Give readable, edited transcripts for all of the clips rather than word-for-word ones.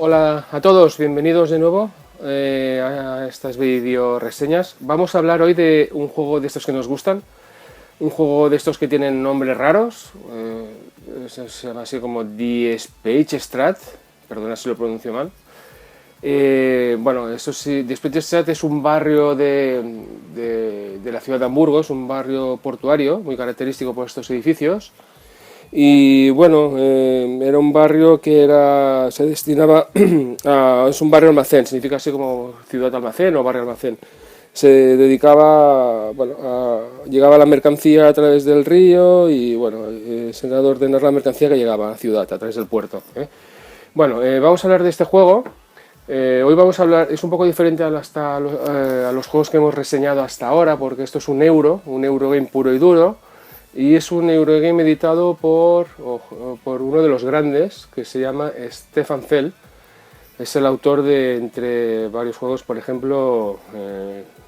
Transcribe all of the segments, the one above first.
Hola a todos, bienvenidos de nuevo a estas video reseñas. Vamos a hablar hoy de un juego de estos que nos gustan, un juego de estos que tienen nombres raros, se llama así como The Spage Strat, perdona si lo pronuncio mal. Bueno, eso sí, The Spage Strat es un barrio de la ciudad de Hamburgo, es un barrio portuario muy característico por estos edificios. Y bueno, era un barrio que se destinaba es un barrio almacén, significa así como ciudad almacén o barrio almacén. Se dedicaba, bueno, llegaba la mercancía a través del río y bueno, se era de ordenar la mercancía que llegaba a la ciudad a través del puerto. Bueno, vamos a hablar de este juego. Hoy vamos a hablar, es un poco diferente a los juegos que hemos reseñado hasta ahora, porque esto es un Eurogame puro y duro. Y es un Eurogame editado por uno de los grandes, que se llama Stefan Feld. Es el autor de, entre varios juegos, por ejemplo,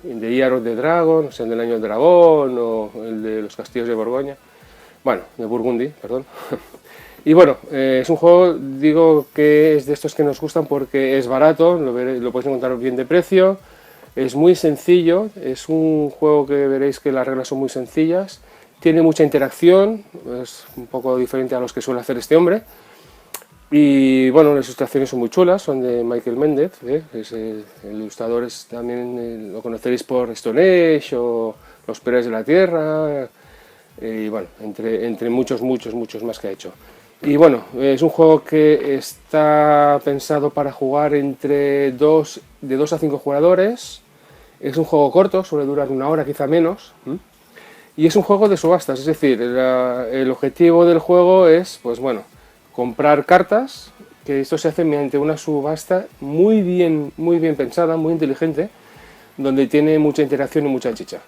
The Year of the Dragon, o sea, el del Año del Dragón, o el de los Castillos de Borgoña. Bueno, de Burgundy, perdón. Y bueno, es un juego, digo que es de estos que nos gustan porque es barato, lo podéis encontrar bien de precio, es muy sencillo, es un juego que veréis que las reglas son muy sencillas. Tiene mucha interacción, es un poco diferente a los que suele hacer este hombre. Y bueno, las ilustraciones son muy chulas, son de Michael Mendez, el ilustrador también lo conoceréis por Stone Age o Los Piratas de la Tierra, y bueno, entre muchos más que ha hecho. Y bueno, es un juego que está pensado para jugar de 2 a 5 jugadores. Es un juego corto, suele durar una hora, quizá menos. Y es un juego de subastas, es decir, el objetivo del juego es, pues bueno, comprar cartas, que esto se hace mediante una subasta muy bien pensada, muy inteligente, donde tiene mucha interacción y mucha chicha.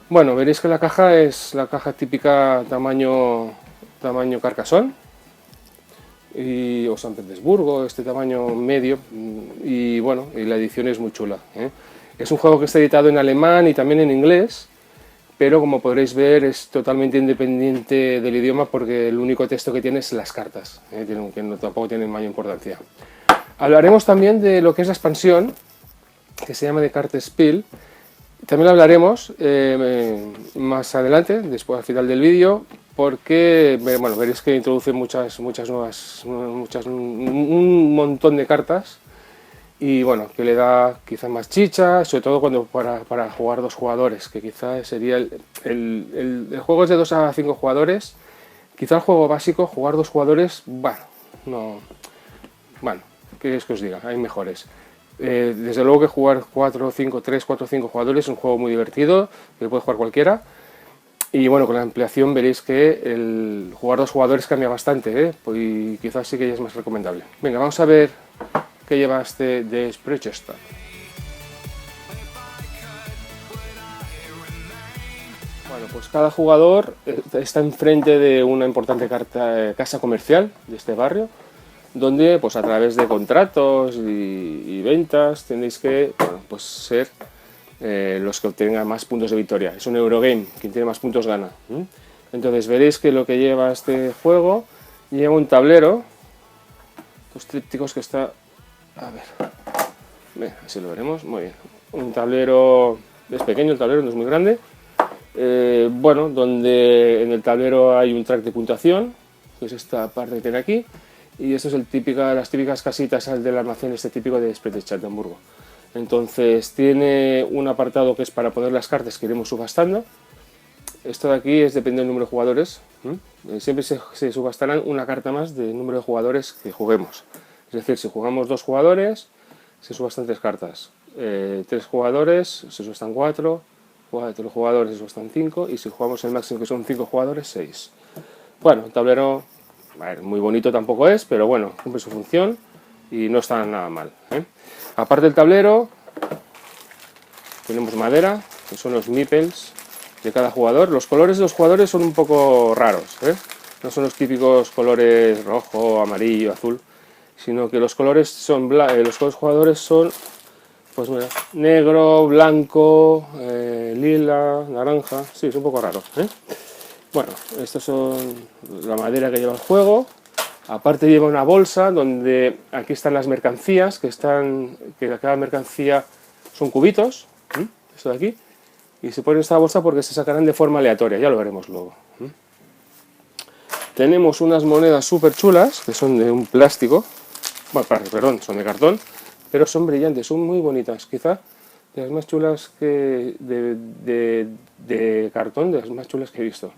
Bueno, veréis que la caja es la caja típica tamaño Carcassonne o San Petersburgo, este tamaño medio, y bueno, y la edición es muy chula. Es un juego que está editado en alemán y también en inglés, pero como podréis ver es totalmente independiente del idioma porque el único texto que tiene es las cartas, que tampoco tienen mayor importancia. Hablaremos también de lo que es la expansión, que se llama The Kartenspiel. También lo hablaremos más adelante, después al final del vídeo, porque bueno, veréis que introduce muchas nuevas, un montón de cartas. Y bueno, que le da quizás más chicha, sobre todo cuando para jugar dos jugadores, que quizás sería el juego es de 2 a 5 jugadores, quizá el juego básico, jugar dos jugadores, bueno, no, bueno, ¿qué es que os diga? Hay mejores. Desde luego que jugar 3, 4, 5 jugadores es un juego muy divertido, que puede jugar cualquiera. Y bueno, con la ampliación veréis que el jugar dos jugadores cambia bastante, pues quizás sí que ya es más recomendable. Venga, vamos a ver que lleva este de Sprecherstadt. Bueno, pues cada jugador está enfrente de una importante casa comercial de este barrio, donde pues a través de contratos y ventas tenéis que pues ser los que obtengan más puntos de victoria. Es un Eurogame, quien tiene más puntos gana. Entonces veréis que lo que lleva este juego lleva un tablero, los trípticos que está... A ver, así lo veremos, muy bien. Un tablero, es pequeño el tablero, no es muy grande. Bueno, donde en el tablero hay un track de puntuación, que es esta parte que tiene aquí. Y esto es las típicas casitas del almacén este típico de Sprecherstadt de Hamburgo. Entonces tiene un apartado que es para poner las cartas que iremos subastando. Esto de aquí es depende del número de jugadores. Siempre se subastarán una carta más del número de jugadores que juguemos. Es decir, si jugamos 2 jugadores, se subastan 3 cartas. 3 jugadores, se subastan 4. 4 jugadores, se subastan 5. Y si jugamos el máximo, que son 5 jugadores, 6. Bueno, el tablero muy bonito tampoco es, pero bueno, cumple su función y no está nada mal. Aparte del tablero, tenemos madera, que son los meeples de cada jugador. Los colores de los jugadores son un poco raros, no son los típicos colores rojo, amarillo, azul, sino que los colores son los jugadores son pues mira, negro, blanco, lila, naranja. Sí, es un poco raro. Bueno, estas son la madera que lleva el juego. Aparte lleva una bolsa donde aquí están las mercancías, que cada mercancía son cubitos, esto de aquí, y se pone en esta bolsa porque se sacarán de forma aleatoria, ya lo veremos luego. Tenemos unas monedas súper chulas, que son de un plástico, bueno, perdón, son de cartón, pero son brillantes, son muy bonitas, quizá de las más chulas que de cartón, de las más chulas que he visto.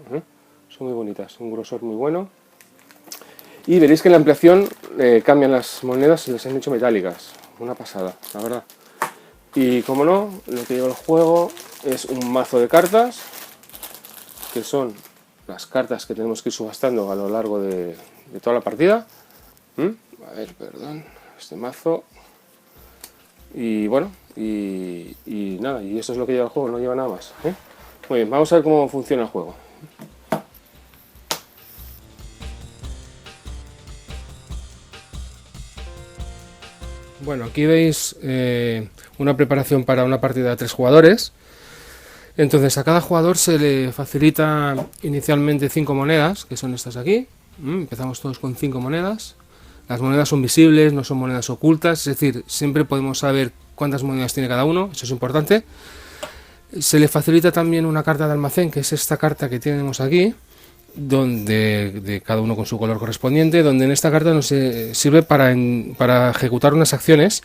Son muy bonitas, un grosor muy bueno. Y veréis que en la ampliación cambian las monedas y las han hecho metálicas. Una pasada, la verdad. Y como no, lo que lleva el juego es un mazo de cartas, que son las cartas que tenemos que ir subastando a lo largo de toda la partida. A ver, perdón, este mazo. Y bueno, y nada, y eso es lo que lleva el juego, no lleva nada más. Muy bien, vamos a ver cómo funciona el juego. Bueno, aquí veis una preparación para una partida de 3 jugadores. Entonces a cada jugador se le facilita inicialmente 5 monedas, que son estas aquí. Empezamos todos con 5 monedas. Las monedas son visibles, no son monedas ocultas, es decir, siempre podemos saber cuántas monedas tiene cada uno, eso es importante. Se le facilita también una carta de almacén, que es esta carta que tenemos aquí, donde de cada uno con su color correspondiente, donde en esta carta nos sirve para ejecutar unas acciones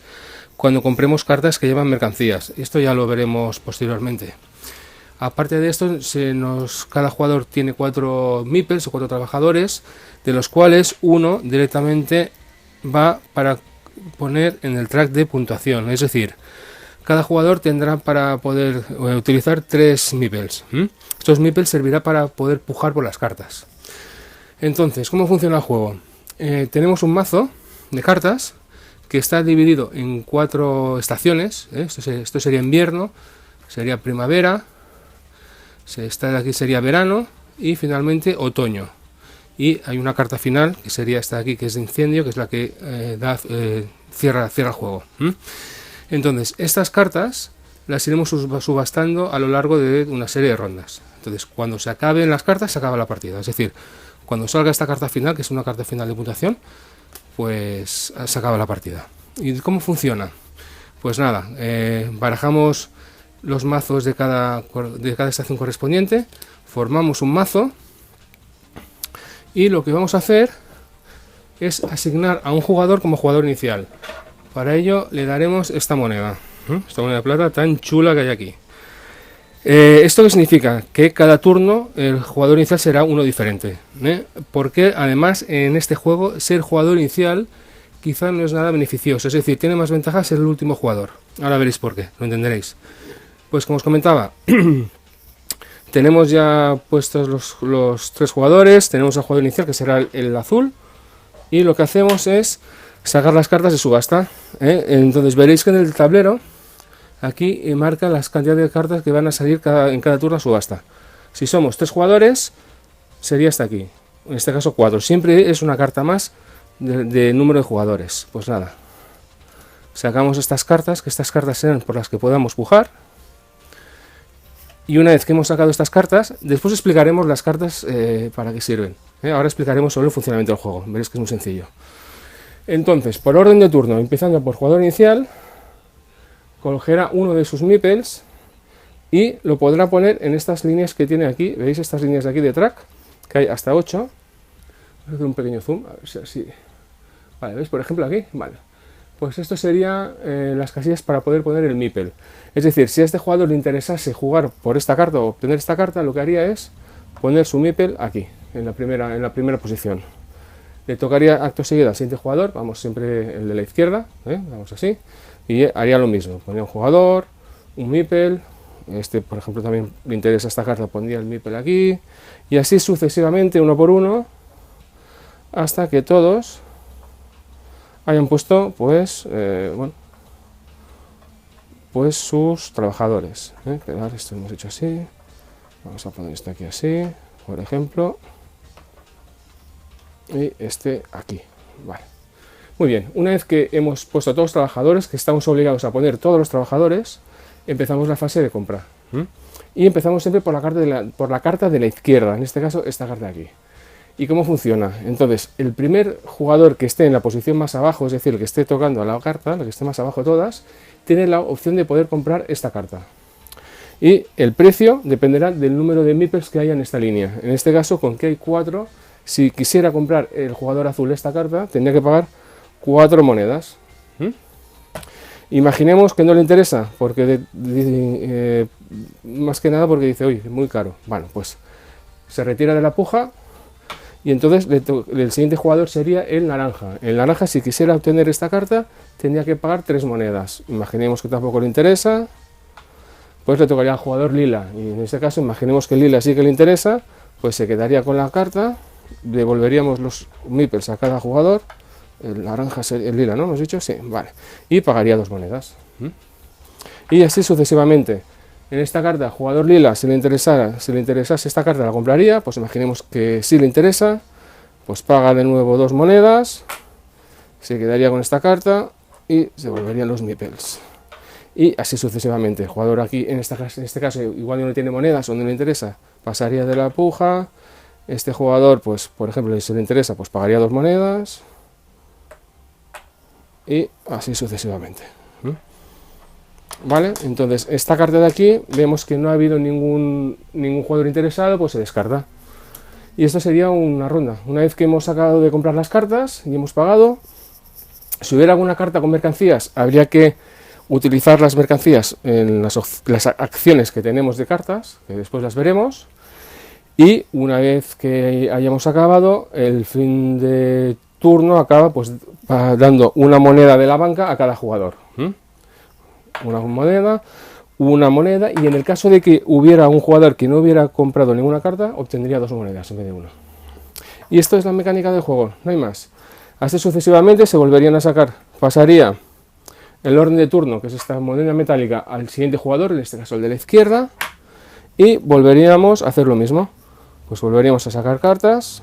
cuando compremos cartas que llevan mercancías. Esto ya lo veremos posteriormente. Aparte de esto, cada jugador tiene 4 meeples o 4 trabajadores, de los cuales uno directamente va para poner en el track de puntuación. Es decir, cada jugador tendrá para poder utilizar 3 meeples. Estos meeples servirá para poder pujar por las cartas. Entonces, ¿cómo funciona el juego? Tenemos un mazo de cartas que está dividido en 4 estaciones. Esto sería invierno, sería primavera, esta de aquí sería verano y finalmente otoño. Y hay una carta final que sería esta de aquí, que es de incendio, que es la que cierra el juego. Entonces, estas cartas las iremos subastando a lo largo de una serie de rondas. Entonces, cuando se acaben las cartas, se acaba la partida. Es decir, cuando salga esta carta final, que es una carta final de puntuación, pues se acaba la partida. ¿Y cómo funciona? Pues nada, barajamos los mazos de cada estación correspondiente, formamos un mazo y lo que vamos a hacer es asignar a un jugador como jugador inicial. Para ello le daremos esta moneda de plata tan chula que hay aquí. ¿Esto qué significa? Que cada turno el jugador inicial será uno diferente, porque además en este juego ser jugador inicial quizá no es nada beneficioso, es decir, tiene más ventajas ser el último jugador. Ahora veréis por qué, lo entenderéis. Pues como os comentaba, tenemos ya puestos los 3 jugadores, tenemos al jugador inicial que será el azul, y lo que hacemos es sacar las cartas de subasta. Entonces veréis que en el tablero aquí marca las cantidades de cartas que van a salir en cada turno a subasta. Si somos 3 jugadores, sería hasta aquí, en este caso 4, siempre es una carta más de número de jugadores. Pues nada, sacamos estas cartas, que estas cartas serán por las que podamos pujar. Y una vez que hemos sacado estas cartas, después explicaremos las cartas para qué sirven. Ahora explicaremos sobre el funcionamiento del juego, veréis que es muy sencillo. Entonces, por orden de turno, empezando por jugador inicial, cogerá uno de sus meeples y lo podrá poner en estas líneas que tiene aquí. ¿Veis estas líneas de aquí de track? Que hay hasta 8. Voy a hacer un pequeño zoom, a ver si así. Vale, ¿veis? Por ejemplo aquí, vale. Pues esto sería las casillas para poder poner el meeple. Es decir, si a este jugador le interesase jugar por esta carta o obtener esta carta, lo que haría es poner su meeple aquí, en la primera posición. Le tocaría acto seguido al siguiente jugador, vamos siempre el de la izquierda, vamos así, y haría lo mismo, pondría un jugador, un meeple, por ejemplo también le interesa esta carta, pondría el meeple aquí, y así sucesivamente, uno por uno, hasta que todos hayan puesto pues sus trabajadores. Esperad, esto hemos hecho así, vamos a poner esto aquí así, por ejemplo, y este aquí. Vale. Muy bien, una vez que hemos puesto todos los trabajadores, que estamos obligados a poner todos los trabajadores, empezamos la fase de compra. Y empezamos siempre por la carta de la izquierda, en este caso esta carta de aquí. ¿Y cómo funciona? Entonces, el primer jugador que esté en la posición más abajo, es decir, el que esté tocando a la carta, el que esté más abajo de todas, tiene la opción de poder comprar esta carta. Y el precio dependerá del número de meeples que haya en esta línea. En este caso, con que hay 4, si quisiera comprar el jugador azul esta carta, tendría que pagar 4 monedas. Imaginemos que no le interesa, porque más que nada porque dice, oye, es muy caro. Bueno, pues se retira de la puja. Y entonces el siguiente jugador sería el naranja. El naranja, si quisiera obtener esta carta, tendría que pagar 3 monedas. Imaginemos que tampoco le interesa, pues le tocaría al jugador lila. Y en este caso, imaginemos que el lila sí que le interesa, pues se quedaría con la carta, devolveríamos los meeples a cada jugador. El naranja sería el lila, ¿no? ¿Hemos dicho? Sí, vale. Y pagaría 2 monedas. Y así sucesivamente. En esta carta, jugador lila, si le interesase esta carta, la compraría. Pues imaginemos que sí le interesa, pues paga de nuevo 2 monedas, se quedaría con esta carta y se volverían los meeples. Y así sucesivamente. El jugador aquí, en este caso, igual no tiene monedas o no le interesa, pasaría de la puja. Este jugador, pues por ejemplo, si le interesa, pues pagaría 2 monedas. Y así sucesivamente. Vale, entonces esta carta de aquí vemos que no ha habido ningún jugador interesado, pues se descarta. Y esto sería una ronda. Una vez que hemos acabado de comprar las cartas y hemos pagado, si hubiera alguna carta con mercancías, habría que utilizar las mercancías en las acciones que tenemos de cartas, que después las veremos. Y una vez que hayamos acabado, el fin de turno acaba pues dando una moneda de la banca a cada jugador. Una moneda, y en el caso de que hubiera un jugador que no hubiera comprado ninguna carta, obtendría 2 monedas en vez de una. Y esto es la mecánica del juego, no hay más. Así sucesivamente se volverían a sacar. Pasaría el orden de turno, que es esta moneda metálica, al siguiente jugador, en este caso el de la izquierda, y volveríamos a hacer lo mismo. Pues volveríamos a sacar cartas.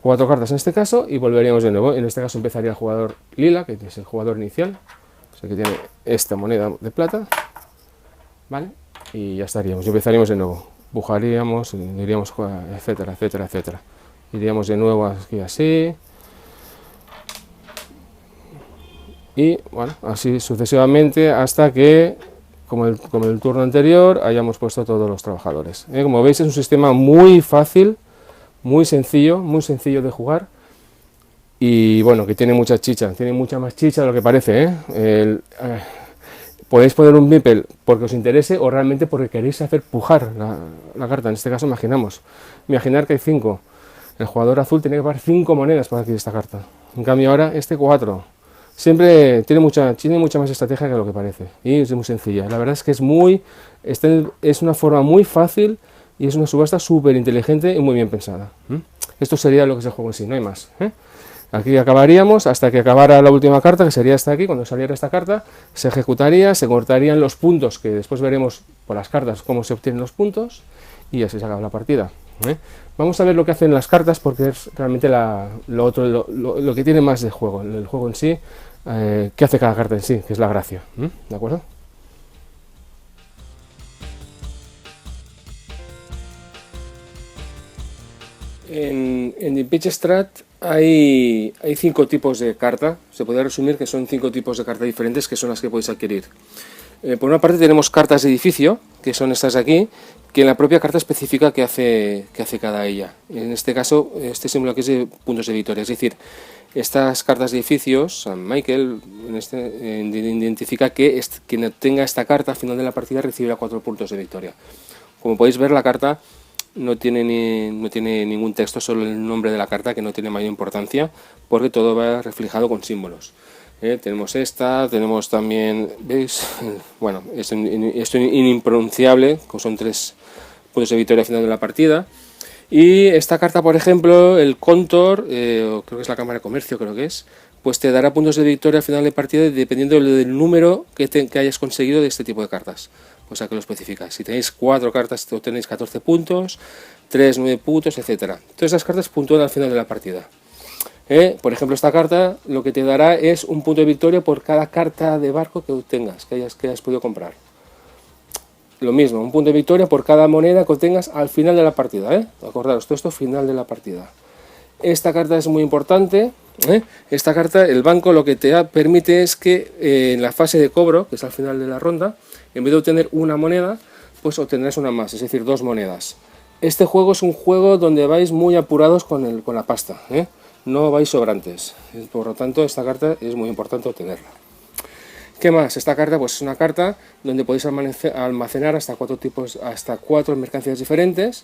4 cartas en este caso y volveríamos de nuevo. En este caso empezaría el jugador lila, que es el jugador inicial, o sea que tiene esta moneda de plata, ¿vale? Y ya estaríamos, y empezaríamos de nuevo. Bujaríamos, iríamos, etcétera, etcétera, etcétera. Iríamos de nuevo aquí así. Y bueno, así sucesivamente hasta que, como el turno anterior, hayamos puesto todos los trabajadores. Como veis, es un sistema muy fácil, muy sencillo de jugar y bueno, que tiene mucha chicha, tiene mucha más chicha de lo que parece, podéis poner un meeple porque os interese o realmente porque queréis hacer pujar la carta. En este caso imaginar que hay 5, el jugador azul tiene que pagar 5 monedas para adquirir esta carta, en cambio ahora 4. Siempre tiene mucha más estrategia que lo que parece y es muy sencilla. La verdad es que es una forma muy fácil y es una subasta súper inteligente y muy bien pensada. Esto sería lo que es el juego en sí, no hay más. Aquí acabaríamos hasta que acabara la última carta, que sería esta aquí. Cuando saliera esta carta, se ejecutaría, se cortarían los puntos, que después veremos por las cartas cómo se obtienen los puntos, y así se acaba la partida. Vamos a ver lo que hacen las cartas, porque es realmente lo que tiene más de juego, el juego en sí, qué hace cada carta en sí, que es la gracia. ¿De acuerdo? En el Pitch Strat hay 5 tipos de carta. Se puede resumir que son 5 tipos de carta diferentes que son las que podéis adquirir. Por una parte tenemos cartas de edificio, que son estas de aquí, que en la propia carta especifica qué hace cada ella. En este caso, este símbolo aquí es de puntos de victoria, es decir, estas cartas de edificios, San Michael identifica que quien obtenga esta carta al final de la partida recibirá 4 puntos de victoria. Como podéis ver, la carta no tiene ningún texto, solo el nombre de la carta, que no tiene mayor importancia, porque todo va reflejado con símbolos. Tenemos tenemos también, ¿veis? Bueno, esto inimpronunciable, que son 3 puntos de victoria al final de la partida. Y esta carta, por ejemplo, el Contour, creo que es la Cámara de Comercio, pues te dará puntos de victoria al final de partida dependiendo del número que hayas conseguido de este tipo de cartas. O sea que lo especificáis. Si tenéis 4 cartas, obtenéis 14 puntos, 3, 9 puntos, etc. Todas esas cartas puntúan al final de la partida. Por ejemplo, esta carta lo que te dará es un punto de victoria por cada carta de barco que obtengas, que hayas podido comprar. lo mismo, un punto de victoria por cada moneda que obtengas al final de la partida, ¿eh? Acordaros, todo esto final de la partida. Esta carta es muy importante, ¿eh? Esta carta, el banco lo que te permite es que en la fase de cobro, que es al final de la ronda, en vez de obtener una moneda, pues obtendrás una más, es decir, 2 monedas. Este juego es un juego donde vais muy apurados con la pasta, ¿eh? No vais sobrantes, por lo tanto esta carta es muy importante obtenerla. ¿Qué más? Esta carta pues es una carta donde podéis almacenar hasta 4 mercancías diferentes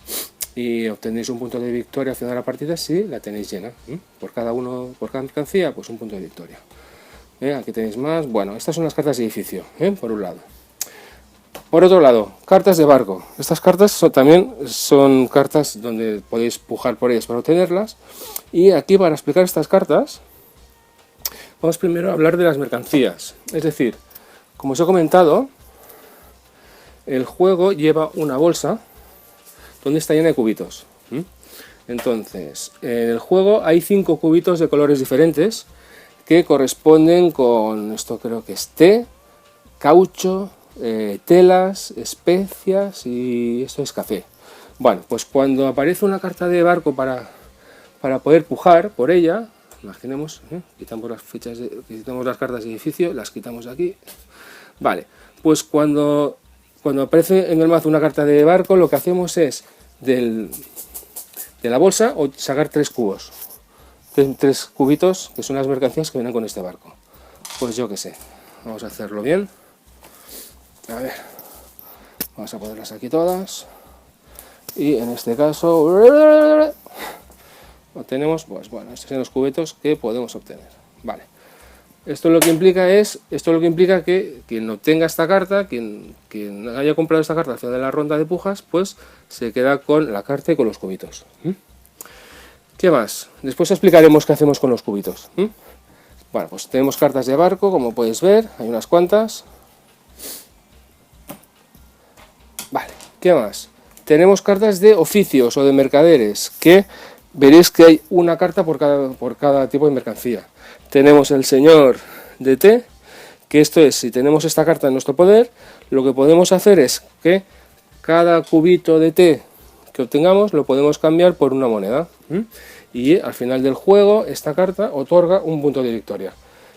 y obtendréis un punto de victoria al final de la partida si la tenéis llena. Por cada mercancía, pues un punto de victoria. Aquí tenéis más. Bueno, estas son las cartas de edificio, por un lado. Por otro lado, cartas de barco. Estas cartas también son cartas donde podéis pujar por ellas para obtenerlas. Y aquí, para explicar estas cartas, vamos primero a hablar de las mercancías. Es decir, como os he comentado, el juego lleva una bolsa donde está llena de cubitos. Entonces, en el juego hay 5 cubitos de colores diferentes que corresponden con, esto creo que es té, caucho, telas, especias y esto es café. Bueno, pues cuando aparece una carta de barco para poder pujar por ella, imaginemos, quitamos las cartas de edificio, las quitamos aquí. Vale, pues cuando aparece en el mazo una carta de barco, lo que hacemos es de la bolsa o sacar 3 cubos. 3 cubitos que son las mercancías que vienen con este barco. Pues yo qué sé, vamos a hacerlo bien. A ver, vamos a ponerlas aquí todas. Y en este caso obtenemos, pues bueno, estos son los cubitos que podemos obtener. Vale. Esto lo que implica que quien obtenga esta carta, quien haya comprado esta carta al final de la ronda de pujas, pues se queda con la carta y con los cubitos. ¿Qué más? Después explicaremos qué hacemos con los cubitos. Bueno, pues tenemos cartas de barco, como podéis ver, hay unas cuantas. Vale, ¿qué más? Tenemos cartas de oficios o de mercaderes, que veréis que hay una carta por cada tipo de mercancía. Tenemos el señor de té, que esto es, si tenemos esta carta en nuestro poder, lo que podemos hacer es que cada cubito de té que obtengamos lo podemos cambiar por una moneda. Y al final del juego esta carta otorga un punto de victoria.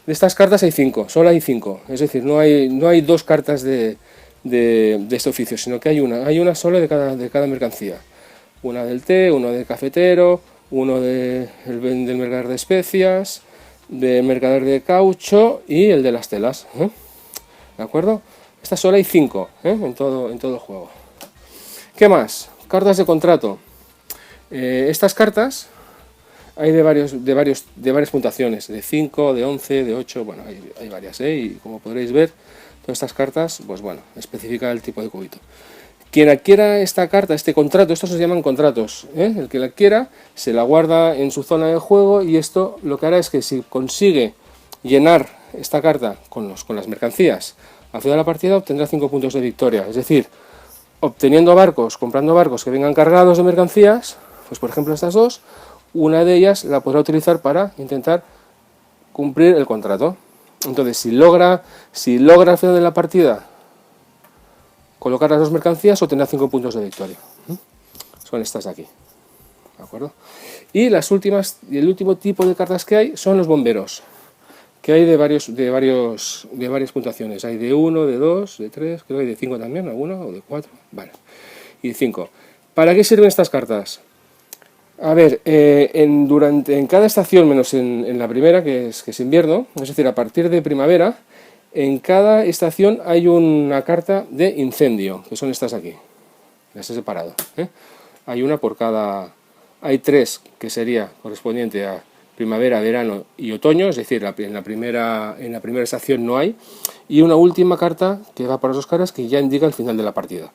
De estas cartas hay 5, solo hay 5, es decir, no hay 2 cartas de este oficio, sino que hay una sola de cada mercancía. Una del té, uno del cafetero, uno del mercader de especias, del mercader de caucho y el de las telas. ¿De acuerdo? Estas solo hay 5 en todo el juego. ¿Qué más? Cartas de contrato. Estas cartas hay de varias puntuaciones, de 5, de 11, de 8, bueno, hay varias, y como podréis ver, todas estas cartas, pues bueno, especifica el tipo de cubito. Quien adquiera esta carta, este contrato, estos se llaman contratos, el que la adquiera se la guarda en su zona de juego y esto lo que hará es que si consigue llenar esta carta con las mercancías al final de la partida obtendrá 5 puntos de victoria, es decir, comprando barcos que vengan cargados de mercancías, pues por ejemplo estas dos, una de ellas la podrá utilizar para intentar cumplir el contrato. Entonces, si logra al final de la partida colocar las 2 mercancías, obtendrá 5 puntos de victoria. Son estas de aquí. ¿De acuerdo? Y el último tipo de cartas que hay son los bomberos, que hay de varias puntuaciones. Hay de 1, de 2, de 3, creo que hay de 5 también, alguna, o de 4, vale. Y de 5. ¿Para qué sirven estas cartas? A ver, en cada estación, menos en la primera, que es invierno, es decir, a partir de primavera, en cada estación hay una carta de incendio, que son estas aquí. Las he separado. Hay una por cada... Hay 3 que sería correspondiente a primavera, verano y otoño, es decir, en la primera estación no hay. Y una última carta que va para las 2 caras que ya indica el final de la partida.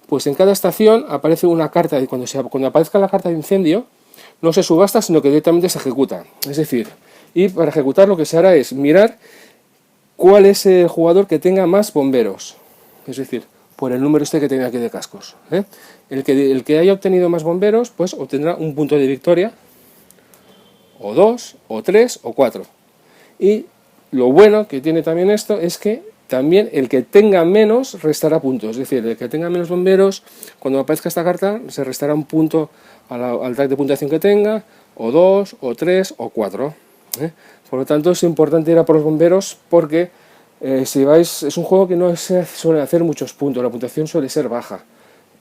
Pues en cada estación aparece una carta, y cuando aparezca la carta de incendio, no se subasta, sino que directamente se ejecuta. Es decir, y para ejecutar lo que se hará es mirar cuál es el jugador que tenga más bomberos. Es decir, por el número que tenga aquí de cascos. El que haya obtenido más bomberos, pues obtendrá un punto de victoria, o 2, o 3, o 4. Y lo bueno que tiene también esto es que También el que tenga menos restará puntos, es decir, el que tenga menos bomberos, cuando aparezca esta carta, se restará un punto al tag de puntuación que tenga, o 2, o 3, o 4. Por lo tanto, es importante ir a por los bomberos porque si vais, es un juego que no se suele hacer muchos puntos, la puntuación suele ser baja.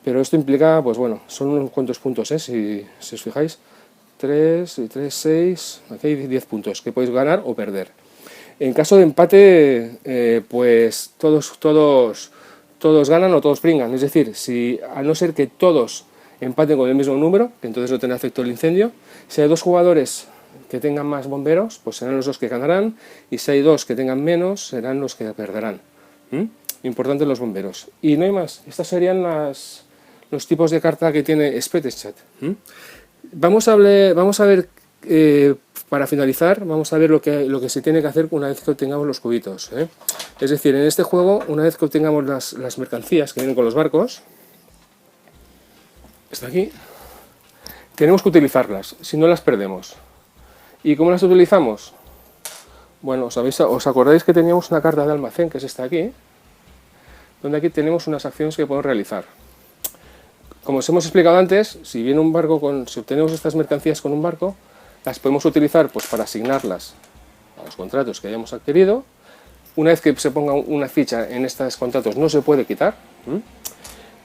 Pero esto implica, pues bueno, son unos cuantos puntos, si os fijáis, 3, 6, aquí hay 10 puntos que podéis ganar o perder. En caso de empate, pues todos ganan o todos pringan. Es decir, si a no ser que todos empaten con el mismo número, que entonces no tendrá efecto el incendio, si hay dos jugadores que tengan más bomberos, pues serán los dos que ganarán, y si hay dos que tengan menos, serán los que perderán. Importante los bomberos. Y no hay más. Estos serían los tipos de carta que tiene Spetschat. Vamos a ver, para finalizar, vamos a ver lo que se tiene que hacer una vez que obtengamos los cubitos. Es decir, en este juego, una vez que obtengamos las mercancías que vienen con los barcos, está aquí, tenemos que utilizarlas, si no las perdemos. ¿Y cómo las utilizamos? Bueno, ¿os acordáis que teníamos una carta de almacén, que es esta aquí? Donde aquí tenemos unas acciones que podemos realizar. Como os hemos explicado antes, si viene un barco si obtenemos estas mercancías con un barco, las podemos utilizar pues para asignarlas a los contratos que hayamos adquirido. Una vez que se ponga una ficha en estos contratos no se puede quitar.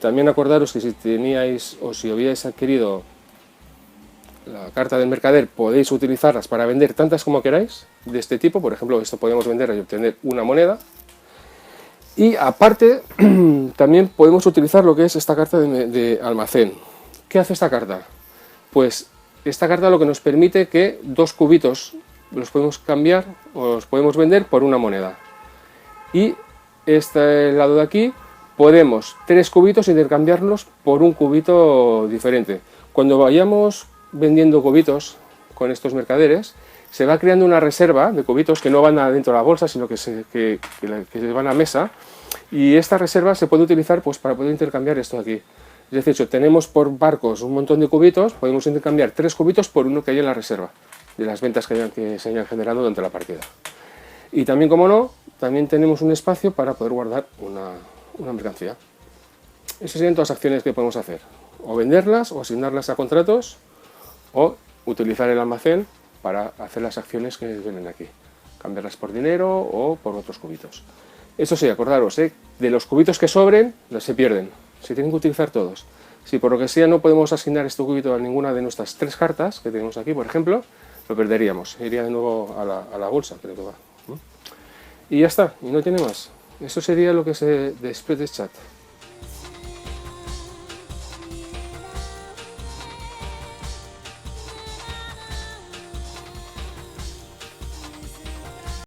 También acordaros que si teníais o si habíais adquirido la carta del mercader, podéis utilizarlas para vender tantas como queráis de este tipo. Por ejemplo, esto podemos vender y obtener una moneda. Y aparte, también podemos utilizar lo que es esta carta de almacén. ¿Qué hace esta carta? Pues esta carta lo que nos permite que dos cubitos los podemos cambiar o los podemos vender por una moneda. Y este lado de aquí podemos 3 cubitos intercambiarlos por un cubito diferente. Cuando vayamos vendiendo cubitos con estos mercaderes, se va creando una reserva de cubitos que no van adentro de la bolsa, sino que se van a mesa, y esta reserva se puede utilizar pues para poder intercambiar esto de aquí. Es decir, si obtenemos por barcos un montón de cubitos, podemos intercambiar 3 cubitos por uno que hay en la reserva, de las ventas que se hayan generado durante la partida. Y también, como no, también tenemos un espacio para poder guardar una mercancía. Esas serían todas las acciones que podemos hacer, o venderlas, o asignarlas a contratos, o utilizar el almacén para hacer las acciones que vienen aquí, cambiarlas por dinero o por otros cubitos. Eso sí, acordaros, de los cubitos que sobren, se pierden, se tienen que utilizar todos. Si por lo que sea no podemos asignar este cubito a ninguna de nuestras 3 cartas que tenemos aquí, por ejemplo, lo perderíamos, iría de nuevo a la bolsa, creo que va. Y ya está, y no tiene más. Eso sería lo que es de Spetschat.